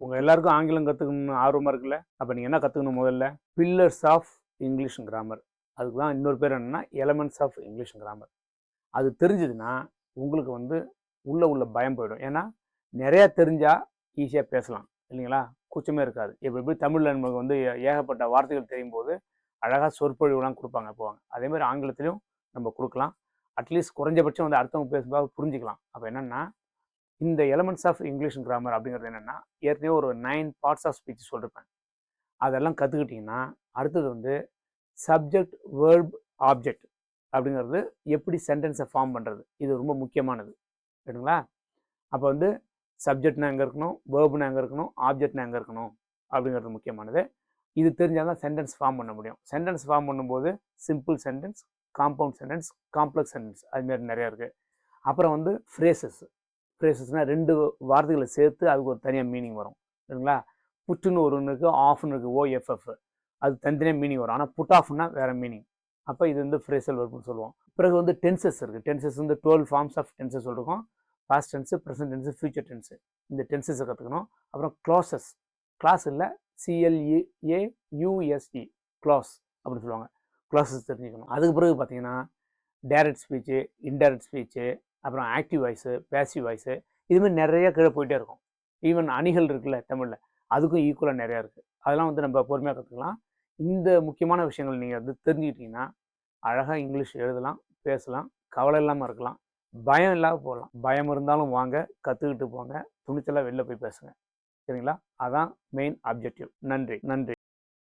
உங்கள் எல்லாருக்கும் ஆங்கிலம் கற்றுக்கணும்னு ஆர்வமாக இருக்குல்ல? அப்போ நீங்கள் என்ன கற்றுக்கணும் முதல்ல? Pillars of English grammar. அதுக்கு தான் இன்னொரு பேர் என்னென்னா எலமெண்ட்ஸ் ஆஃப் இங்கிலீஷ் கிராமர். அது தெரிஞ்சதுன்னா உங்களுக்கு வந்து உள்ள பயம் போயிடும். ஏன்னா நிறையா தெரிஞ்சால் ஈஸியாக பேசலாம் இல்லைங்களா? கூச்சமே இருக்காது. இப்போ எப்படி தமிழில் நமக்கு வந்து ஏகப்பட்ட வார்த்தைகள் தெரியும் போது அழகாக சொற்பொழிவுலாம் கொடுப்பாங்க போவாங்க. அதேமாதிரி ஆங்கிலத்திலையும் நம்ம கொடுக்கலாம். அட்லீஸ்ட் குறைஞ்சபட்சம் வந்து அடுத்தவங்க பேசும்போது புரிஞ்சுக்கலாம். அப்போ என்னென்னா இந்த எலமெண்ட்ஸ் ஆஃப் இங்கிலீஷ் கிராமர் அப்படிங்கிறது என்னென்னா ஏற்கனவே ஒரு 9 பார்ட்ஸ் ஆஃப் ஸ்பீச் சொல்லியிருப்பேன். அதெல்லாம் கற்றுக்கிட்டிங்கன்னா அடுத்தது வந்து சப்ஜெக்ட் வேர்ப் ஆப்ஜெக்ட் அப்படிங்கிறது எப்படி சென்டென்ஸை ஃபார்ம் பண்ணுறது, இது ரொம்ப முக்கியமானது சரிங்களா? அப்போ வந்து சப்ஜெக்ட்னா எங்கே இருக்கணும், வேர்ப்னா எங்கே இருக்கணும், ஆப்ஜெக்ட்னா எங்கே இருக்கணும் அப்படிங்கிறது முக்கியமானது. இது தெரிஞ்சால் தான் சென்டென்ஸ் ஃபார்ம் பண்ண முடியும். சென்டென்ஸ் ஃபார்ம் பண்ணும்போது simple sentence, compound sentence, complex sentence அதுமாரி நிறையா இருக்குது. அப்புறம் வந்து ஃப்ரேசஸ்னால் 2 வார்த்தைகளை சேர்த்து அதுக்கு ஒரு தனியாக மீனிங் வரும் சரிங்களா? புட்டுன்னு ஒன்று இருக்குது, ஆஃப்னு இருக்குது, OFF அது தனித்தனியாக மீனிங் வரும். ஆனால் புட் ஆஃப்னா வேறு மீனிங். அப்போ இது வந்து ஃப்ரேசல் வெர்ப்னு சொல்லுவோம். பிறகு வந்து டென்சஸ் இருக்குது. டென்சஸ் வந்து 12 ஃபார்ம்ஸ் ஆஃப் டென்சஸ் சொல்லியிருக்கோம். Past tense, present tense, future tense. இந்த டென்சஸை கற்றுக்கணும். அப்புறம் க்ளாஸஸ், கிளாஸ் இல்லை CLAUSE க்ளாஸ் அப்படின்னு சொல்லுவாங்க. க்ளாஸஸ் தெரிஞ்சுக்கணும். அதுக்கு பிறகு பார்த்தீங்கன்னா டைரக்ட் ஸ்பீச்சு, இன்டைரக்ட் ஸ்பீச்சு, அப்புறம் ஆக்டிவ் வாய்ஸு, பேசிவ் வாய்ஸு, இதுமாதிரி நிறைய கீழே போயிட்டே இருக்கும். ஈவன் அணிகள் இருக்குல்ல தமிழில், அதுக்கும் ஈக்குவலாக நிறையா இருக்குது. அதெல்லாம் வந்து நம்ம பொறுமையாக கற்றுக்கலாம். இந்த முக்கியமான விஷயங்கள் நீங்கள் வந்து தெரிஞ்சுக்கிட்டிங்கன்னா அழகாக இங்கிலீஷ் எழுதலாம், பேசலாம், கவலை இல்லாமல் இருக்கலாம், பயம் இல்லாமல் போகலாம். பயம் இருந்தாலும் வாங்க, கற்றுக்கிட்டு போங்க, துணிச்சலாக வெளில போய் பேசுங்க சரிங்களா? அதான் மெயின் ஆப்ஜெக்டிவ். நன்றி.